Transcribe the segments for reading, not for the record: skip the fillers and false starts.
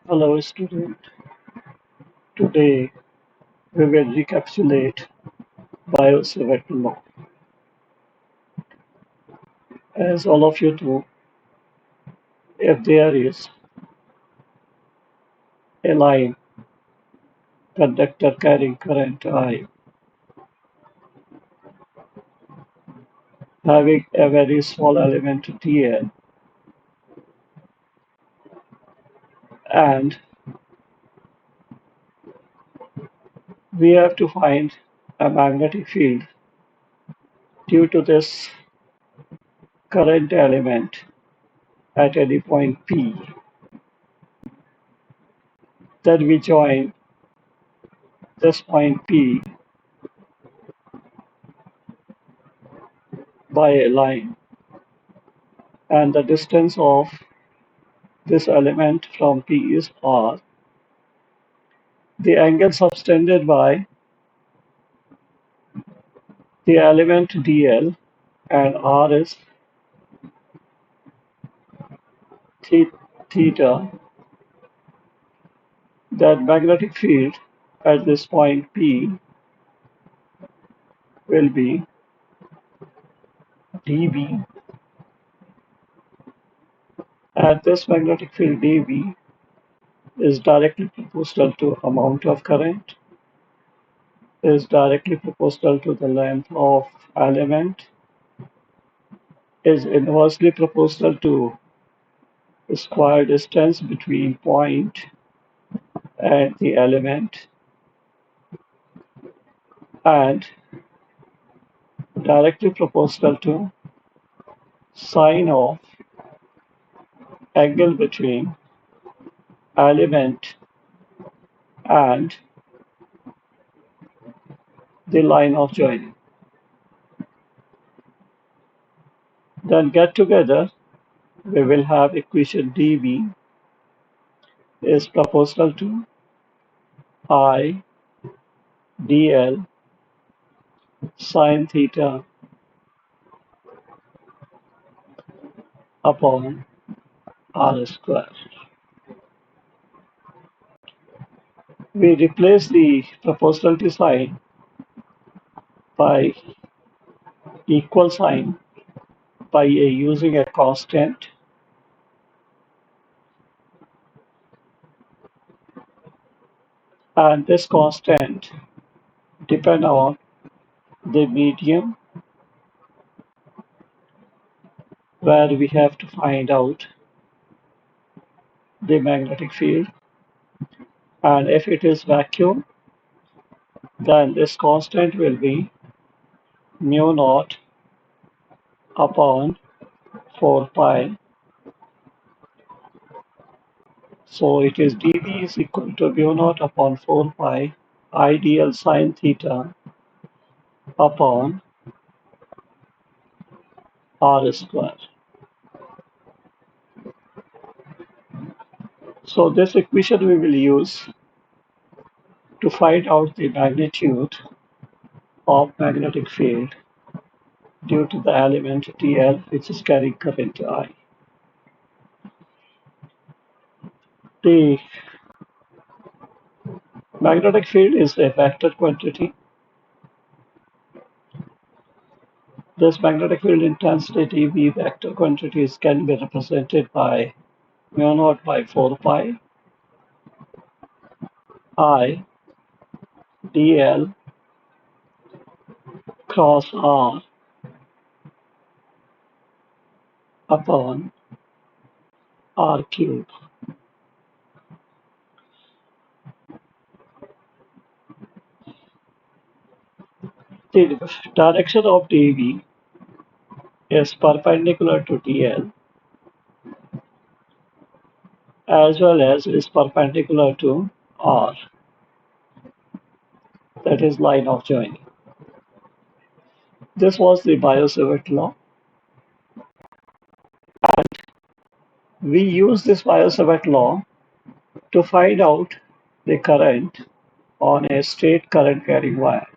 Hello student, today we will recapitulate Biosavart law. As all of you know, if there is a line conductor carrying current I having a very small element dl and we have to find a magnetic field due to this current element at any point P, then we join this point P by a line and the distance of this element from P is R. The angle subtended by the element dl and r is theta. That magnetic field at this point P will be dB, and this magnetic field dB is directly proportional to amount of current, is directly proportional to the length of element, is inversely proportional to the square distance between point and the element, and directly proportional to sine of angle between element and the line of joining. Then get together, we will have equation dV is proportional to I dl sine theta upon r square. We replace the proportionality sign by equal sign by using a constant, and this constant depend on the medium where we have to find out the magnetic field, and if it is vacuum then this constant will be mu naught upon 4 pi. So it is dV is equal to mu naught upon 4 pi ideal sine theta upon r square. So this equation we will use to find out the magnitude of magnetic field due to the element dl which is carrying current I. The magnetic field is a vector quantity. This magnetic field intensity dV vector quantities can be represented by mu naught by 4 pi I dl cross r upon r cube. The direction of dV is perpendicular to dl as well as is perpendicular to r, that is line of joining. This was the Biosavart law. We use this Biosavart law to find out the current on a straight current carrying wire.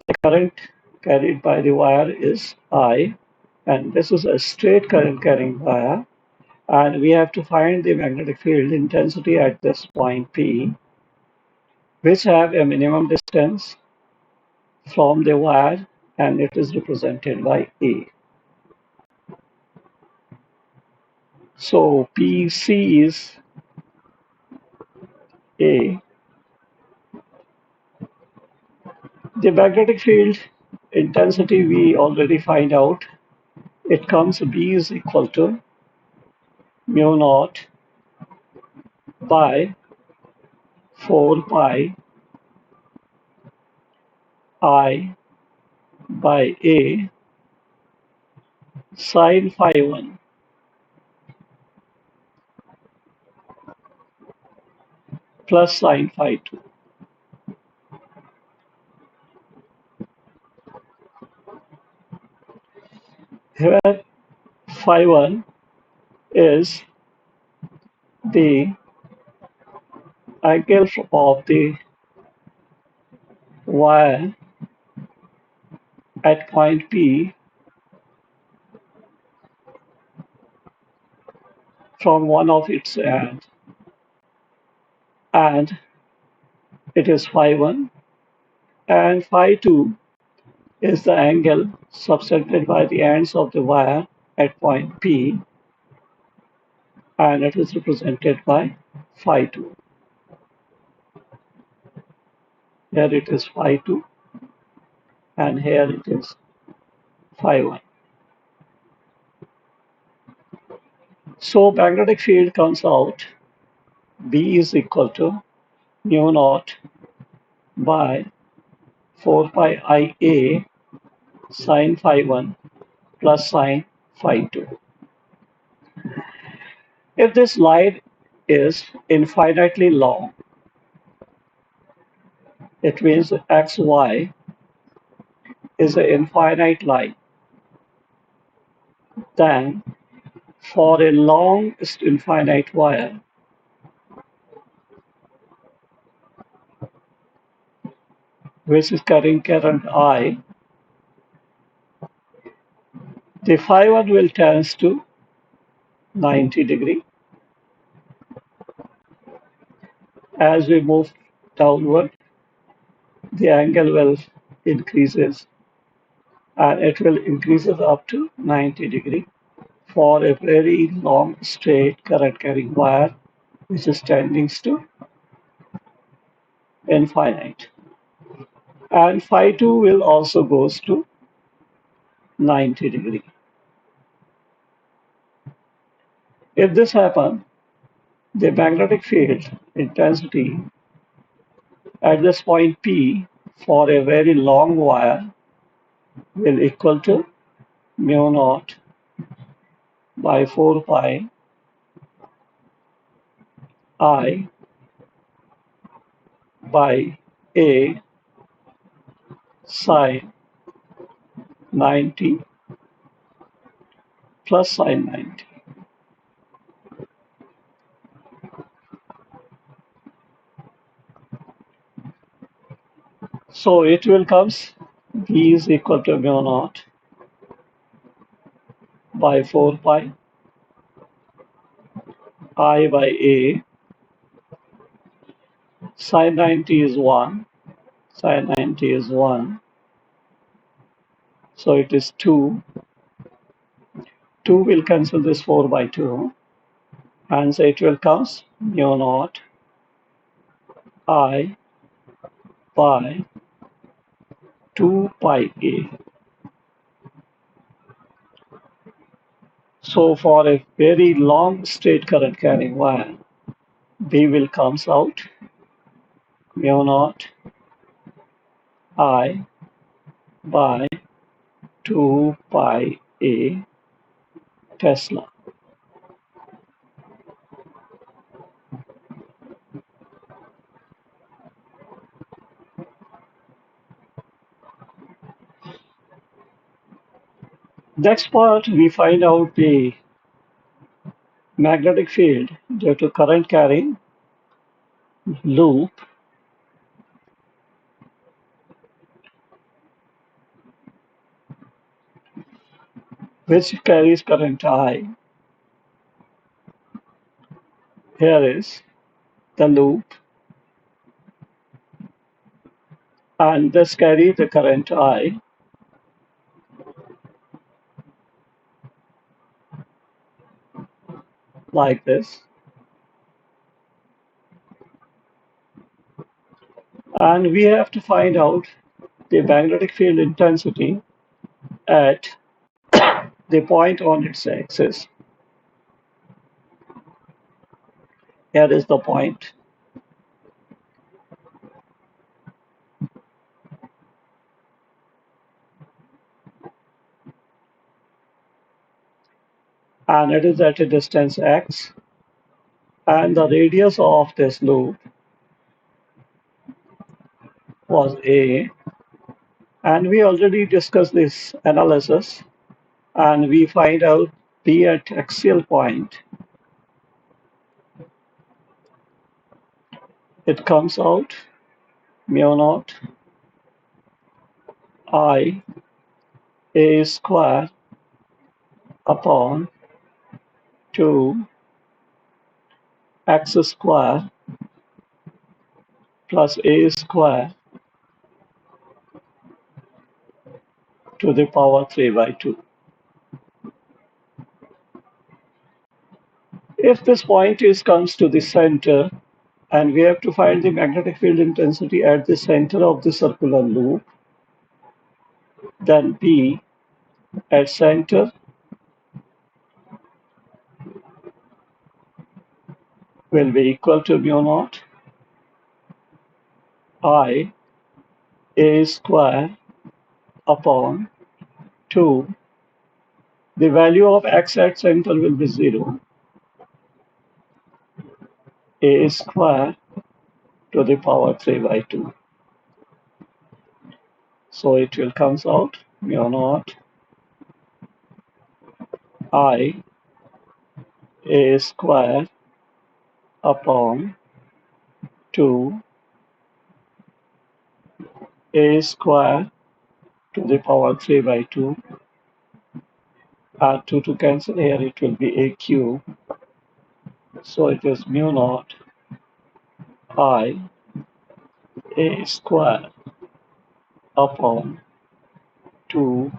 The current carried by the wire is I, and this is a straight current carrying wire, and we have to find the magnetic field intensity at this point P, which have a minimum distance from the wire, and it is represented by A. So PC is A. The magnetic field intensity we already find out. It comes B is equal to mu naught by 4 pi I by A sine phi 1 plus sine phi 2. Here phi 1 is the angle of the wire at point P from one of its ends, and it is phi 1, and phi 2 is the angle subtended by the ends of the wire at point P, and it is represented by phi 2. Here it is phi 2, and here it is phi 1. So magnetic field comes out B is equal to mu naught by 4 pi Ia sine phi 1 plus sine phi 2. If this line is infinitely long, it means xy is an infinite line, then for a long infinite wire, which is carrying current I, the phi 1 will tends to 90 degree. As we move downward, the angle will increases, and it will increases up to 90 degree for a very long straight current carrying wire, which is tending to infinite. And phi 2 will also goes to 90 degree. If this happens, the magnetic field intensity at this point P for a very long wire will equal to mu naught by 4 pi I by A sine 90 plus sine 90. So it will comes B is equal to mu naught by 4 pi I by A. Sine 90 is 1. Sine 90 is 1. So it is 2. 2 will cancel this 4 by 2. And so it will comes mu naught I by 2 pi A. So for a very long straight current carrying wire, B will comes out mu naught I by 2 pi A Tesla. Next part, we find out the magnetic field due to current carrying loop. which carries current I. Here is the loop, and this carries the current I like this. And we have to find out the magnetic field intensity at the point on its axis. Here is the point. And it is at a distance x. And the radius of this loop was a. And we already discussed this analysis. And we find out p at axial point. It comes out mu naught I a square upon 2 x square plus a square to the power 3 by 2. If this point comes to the center, and we have to find the magnetic field intensity at the center of the circular loop, then P at center will be equal to mu naught I a square upon 2. The value of x at center will be 0. A square to the power 3 by 2. So it will comes out mu naught I a square upon 2 a square to the power 3 by 2. Add 2 to cancel here, it will be a cube. So it is mu naught I a square upon 2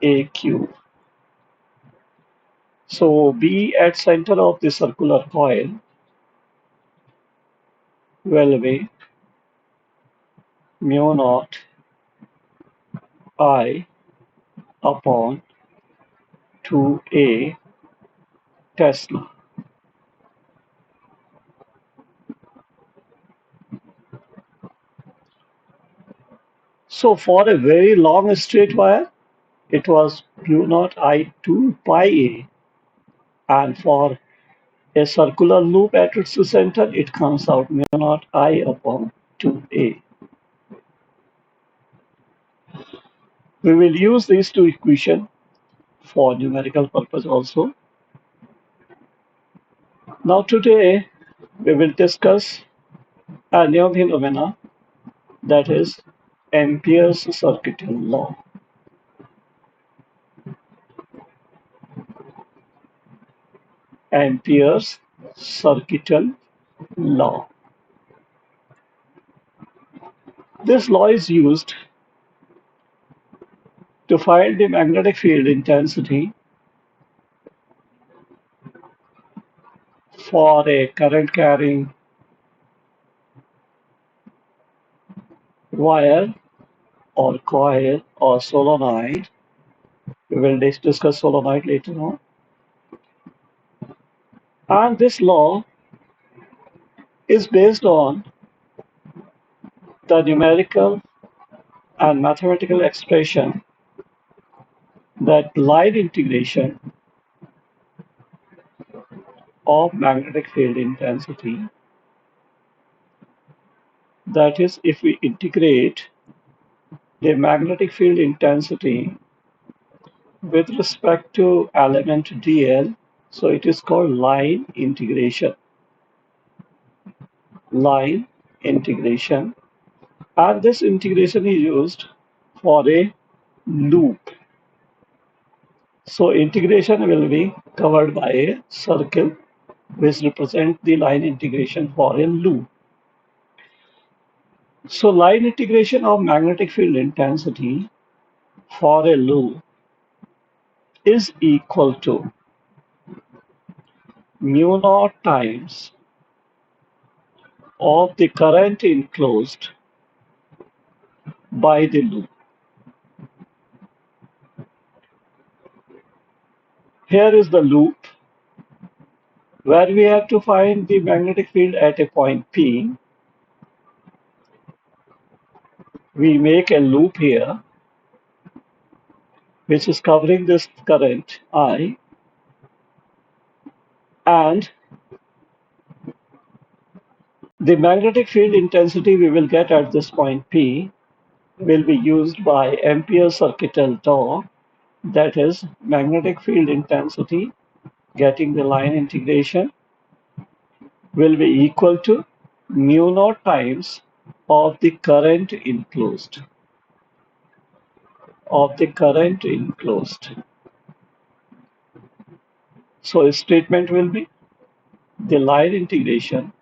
a cube. So B at center of the circular coil will be mu naught I upon 2a Tesla. So for a very long straight wire, it was mu naught I 2 pi a, and for a circular loop at its center, it comes out mu naught I upon 2a. We will use these two equations for numerical purpose also. Now today we will discuss a new phenomena, that is Ampere's circuital law. Ampere's circuital law. This law is used to find the magnetic field intensity for a current carrying wire or coil or solenoid. We will discuss solenoid later on. And this law is based on the numerical and mathematical expression that line integration of magnetic field intensity. That is, if we integrate the magnetic field intensity with respect to element dl, so it is called line integration. Line integration. And this integration is used for a loop. So integration will be covered by a circle which represents the line integration for a loop. So line integration of magnetic field intensity for a loop is equal to mu naught times of the current enclosed by the loop. Here is the loop where we have to find the magnetic field at a point P. We make a loop here which is covering this current I, and the magnetic field intensity we will get at this point P will be used by Ampere's circuital law, that is magnetic field intensity getting the line integration will be equal to mu naught times of the current enclosed of the current enclosed. So a statement will be the line integration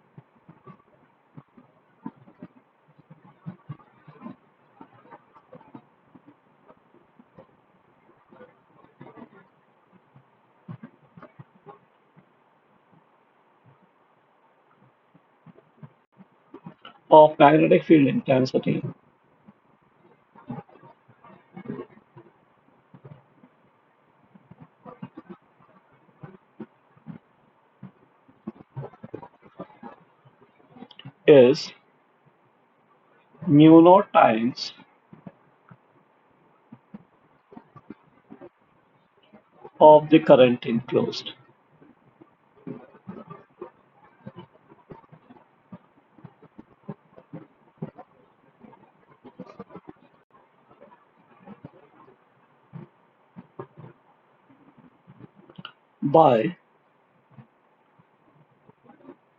of magnetic field intensity is mu naught times of the current enclosed. By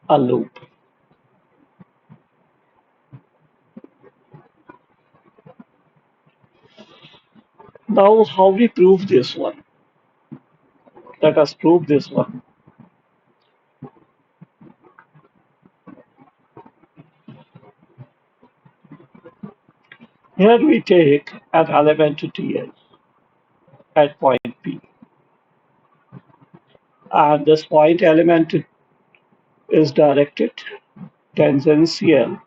a loop. Now, how we prove this one? Let us prove this one. Here we take an element to TL at point P, and this point element is directed tangential.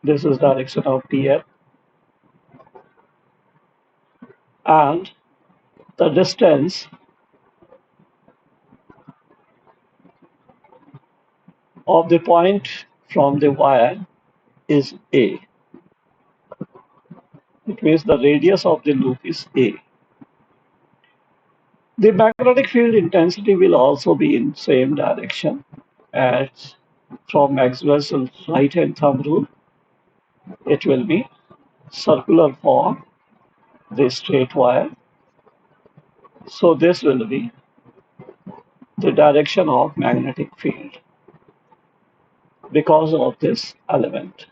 This is direction of TL, and the distance of the point from the wire is A. It means the radius of the loop is A. The magnetic field intensity will also be in same direction as from Maxwell's right hand thumb rule. It will be circular for the straight wire. So this will be the direction of magnetic field because of this element.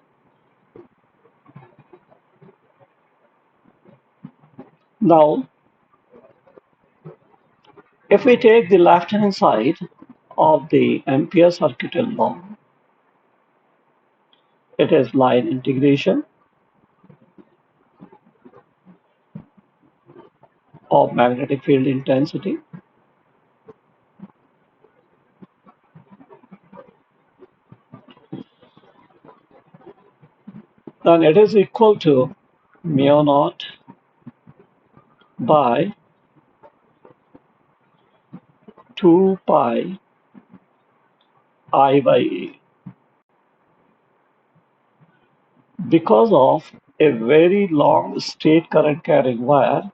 Now, if we take the left hand side of the Ampere circuital law, it is line integration of magnetic field intensity. Then it is equal to mu naught by 2 pi I by A. Because of a very long straight current carrying wire,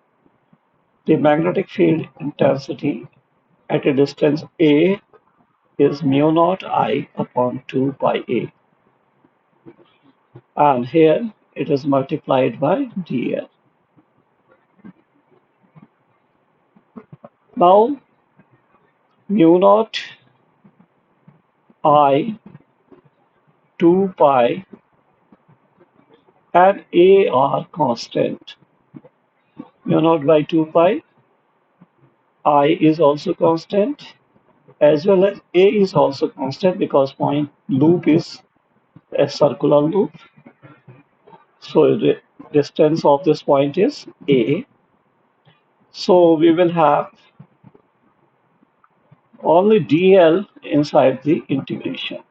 the magnetic field intensity at a distance A is mu naught I upon 2 pi A. And here it is multiplied by dl. Now mu naught I 2 pi and A are constant. Mu naught by 2 pi, I is also constant, as well as A is also constant because point loop is a circular loop. So the distance of this point is A. So we will have only dl inside the integration.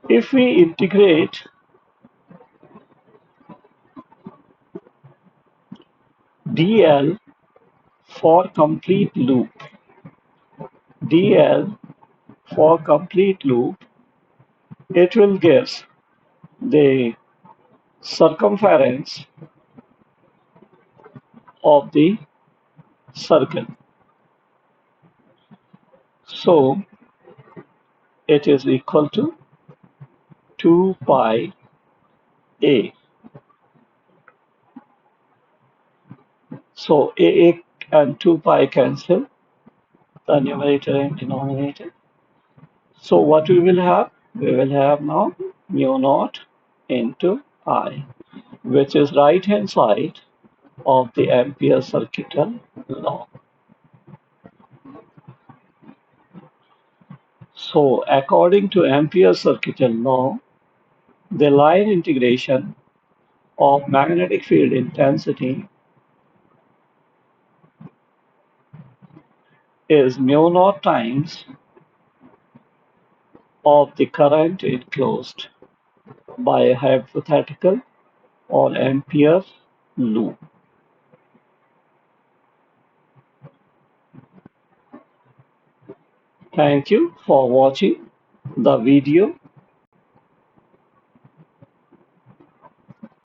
If we integrate dl for complete loop, dl for complete loop, it will give the circumference of the circle. So it is equal to 2 pi a. So a and 2 pi cancel the numerator and denominator. So what we will have? We will have now mu naught into I, which is right hand side of the Ampere circuital law. So according to Ampere circuital law, the line integration of magnetic field intensity is mu naught times of the current enclosed by a hypothetical or Ampere loop. Thank you for watching the video.